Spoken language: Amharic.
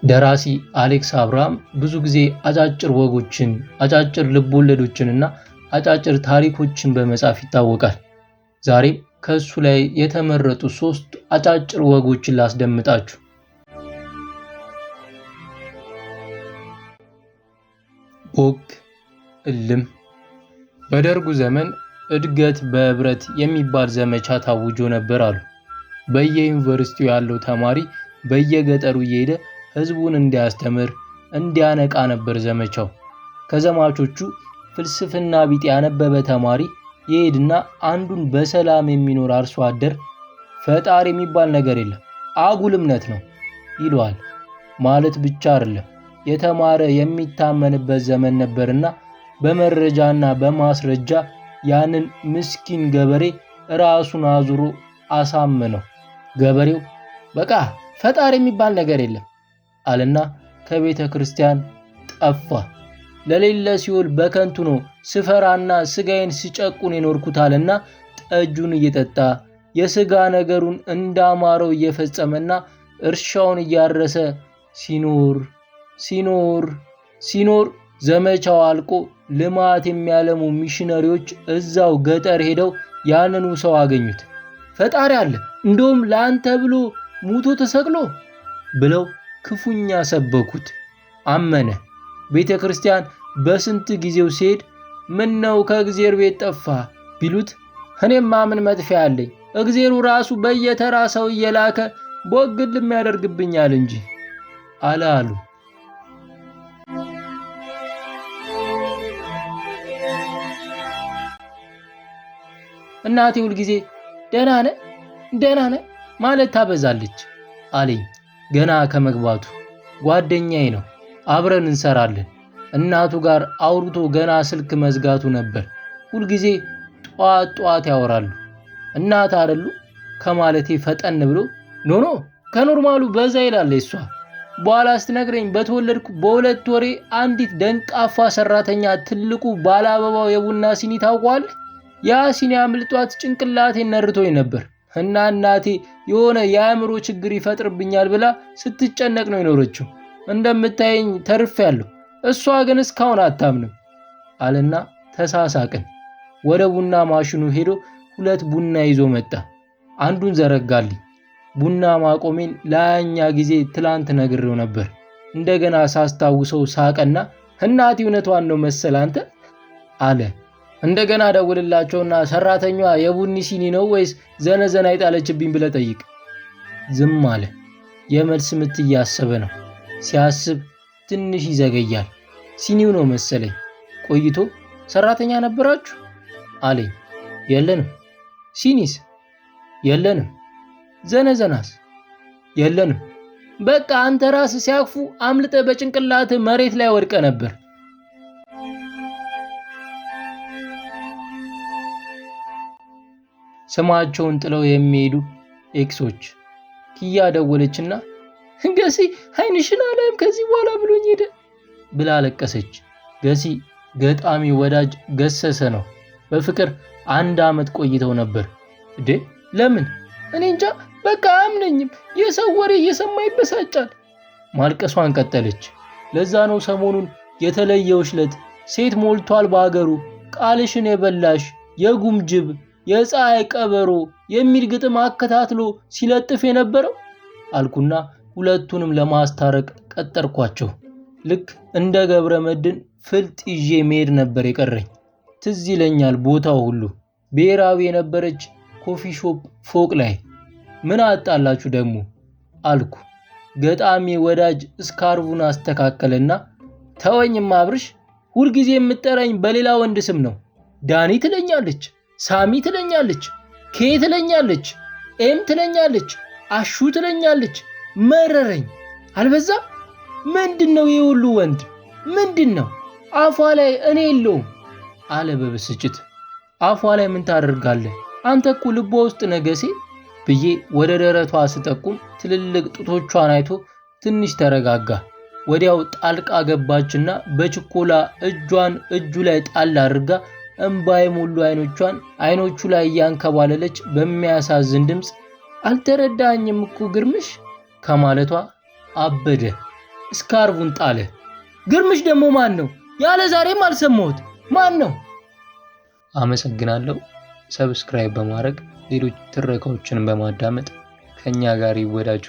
ደራሲ አሌክስ አብርሃም ብዙ ጊዜ አጫጭር ወጎችን፣ አጫጭር ልቦለዶችንና አጫጭር ታሪኮችን በመጻፍ ይታወቃል። ዛሬም ከሱ ላይ የተመረጡ 3 አጫጭር ወጎችን ላስደምጣችሁ። ቦግ እልም። በደርጉ ዘመን እድገት በህብረት የሚባል ዘመቻ ታውጆ ነበር አሉ። በየዩኒቨርሲቲው ያለው ተማሪ በየገጠሩ እየሄደ ህዝቡን እንዲያስተምር እንዲያነቃ ነበር ዘመቻው። ከዘማቾቹ ፍልስፍና ቢጤ ያነበበ ተማሪ ይሄድና አንዱን በሰላም የሚኖር አርሶ አደር ፈጣሪ የሚባል ነገር የለም አጉል እምነት ነው ይለዋል። ማለት ብቻ አይደለም የተማረ የሚታመንበት ዘመን ነበርና በመረጃና በማስረጃ ያንን ምስኪን ገበሬ ራሱን አዙሮ አሳመነው። ገበሬው በቃ ፈጣሪ የሚባል ነገር የለም አለና ከቤተ ክርስቲያን ጠፋ። ለሌለ ሲኦል በከንቱ ነው ስፈራና ስጋዬን ሲጨቁን የኖርኩት አለና ጠጁን እየጠጣ የስጋ ነገሩን እንዳማረው እየፈጸመና እርሻውን እያረሰ ሲኖር ዘመቻው አልቆ ልማት የሚያለሙ ሚሽነሪዎች እዛው ገጠር ሄደው ያንኑ ሰው አገኙት። ፈጣሪ አለ እንደውም ለአንተ ብሎ ሙቶ ተሰቅሎ ብለው ክፉኛ ሰበኩት። አመነ። ቤተ ክርስቲያን በስንት ጊዜው ሲሄድ ምን ነው ከእግዚአብሔር ቤት ጠፋ ቢሉት እኔም ማምን መጥፊያ አለኝ እግዚአብሔሩ ራሱ በየተራ ሰው እየላከ ቦግልም ያደርግብኛል እንጂ አሉ። እናቴ ሁል ጊዜ ደህና ነህ ማለት ታበዛለች አለኝ። ገና ከመግባቱ ጓደኛዬ ነው፣ አብረን እንሰራለን። እናቱ ጋር አውርቶ ገና ስልክ መዝጋቱ ነበር። ሁልጊዜ ጧት ያወራሉ። እናት አይደሉ ከማለቴ ፈጠን ብሎ ኖ ከኖርማሉ በዛ ይላል እሷ። በኋላ ስትነግረኝ በተወለድኩ በ2 ወሬ አንዲት ደንቃፋ ሰራተኛ ትልቁ ባለአበባው የቡና ሲኒ ታውቋል። ያ ሲኒ አምልጧት ጭንቅላቴን ነርቶኝ ነበር እና እናቴ የሆነ የአእምሮ ችግር ይፈጥርብኛል ብላ ስትጨነቅ ነው የኖረችው። እንደምታየኝ ተርፌያለሁ፣ እሷ ግን እስካሁን አታምንም አለና ተሳሳቅን። ወደ ቡና ማሽኑ ሄዶ 2 ቡና ይዞ መጣ። አንዱን ዘረጋልኝ። ቡና ማቆሜን ለአያኛ ጊዜ ትላንት ነግሬው ነበር። እንደገና ሳስታውሰው ሳቀና እናቴ እውነቷን ነው መሰል አንተ አለ። እንደገና ደውልላቸውና ሰራተኛዋ የቡኒ ሲኒ ነው ወይስ ዘነዘና ይጣለችብኝ ብለህ ጠይቅ። ዝም አለ። የመልስ ምት እያሰበ ነው። ሲያስብ ትንሽ ይዘገያል። ሲኒው ነው መሰለኝ። ቆይቶ ሰራተኛ ነበራችሁ አለኝ። የለንም። ሲኒስ? የለንም። ዘነዘናስ? የለንም። በቃ አንተ ራስ ሲያቅፉ አምልጠ በጭንቅላት መሬት ላይ ወድቀ ነበር። ስማቸውን ጥለው የሚሄዱ ኤክሶች። ኪያ ደወለችና ገሲ አይንሽን አላይም ከዚህ በኋላ ብሎኝ ሄደ ብላ አለቀሰች። ገሲ ገጣሚ ወዳጅ ገሰሰ ነው። በፍቅር 1 ዓመት ቆይተው ነበር። ለምን? እኔ እንጃ በቃ አያምነኝም። የሰው ወሬ እየሰማ ይበሳጫል። ማልቀሷን ቀጠለች። ለዛ ነው ሰሞኑን የተለየውሽ ዕለት ሴት ሞልቷል በአገሩ ቃልሽን የበላሽ የጉም ጅብ የፀሐይ ቀበሮ የሚል ግጥም አከታትሎ ሲለጥፍ የነበረው አልኩና ሁለቱንም ለማስታረቅ ቀጠርኳቸው። ልክ እንደ ገብረ መድን ፍልጥ ይዤ መሄድ ነበር የቀረኝ። ትዝ ይለኛል ቦታው ሁሉ ብሔራዊ የነበረች ኮፊ ሾፕ ፎቅ ላይ። ምን አጣላችሁ ደግሞ አልኩ። ገጣሚ ወዳጅ ስካርቡን አስተካከለና ተወኝማ አብርሽ፣ ሁልጊዜ የምጠራኝ በሌላ ወንድ ስም ነው። ዳኒ ትለኛለች፣ ሳሚ ትለኛለች፣ ኬ ትለኛለች፣ ኤም ትለኛለች፣ አሹ ትለኛለች። መረረኝ። አልበዛም? ምንድነው የሁሉ ወንድ? ምንድነው? አፏ ላይ እኔ የለውም አለ በብስጭት። አፏ ላይ ምን ታደርጋለህ አንተ እኮ ልቧ ውስጥ ነገሴ ብዬ ወደ ደረቷ ስጠቁም ትልልቅ ጡቶቿን አይቶ ትንሽ ተረጋጋ። ወዲያው ጣልቃ ገባችና በችኮላ እጇን እጁ ላይ ጣል አድርጋ እንባይ ሙሉ አይኖቹ ላይ እያንከባለለች በሚያሳዝን ድምፅ አልተረዳኝም እኮ ግርምሽ ከማለቷ አበደ። ስካርቡን ጣለ። ግርምሽ ደግሞ ማን ነው? ያለ ዛሬም አልሰማሁት። ማን ነው? አመሰግናለሁ። ሰብስክራይብ በማድረግ ሌሎች ትረካዎችን በማዳመጥ ከኛ ጋር ይወዳጁ።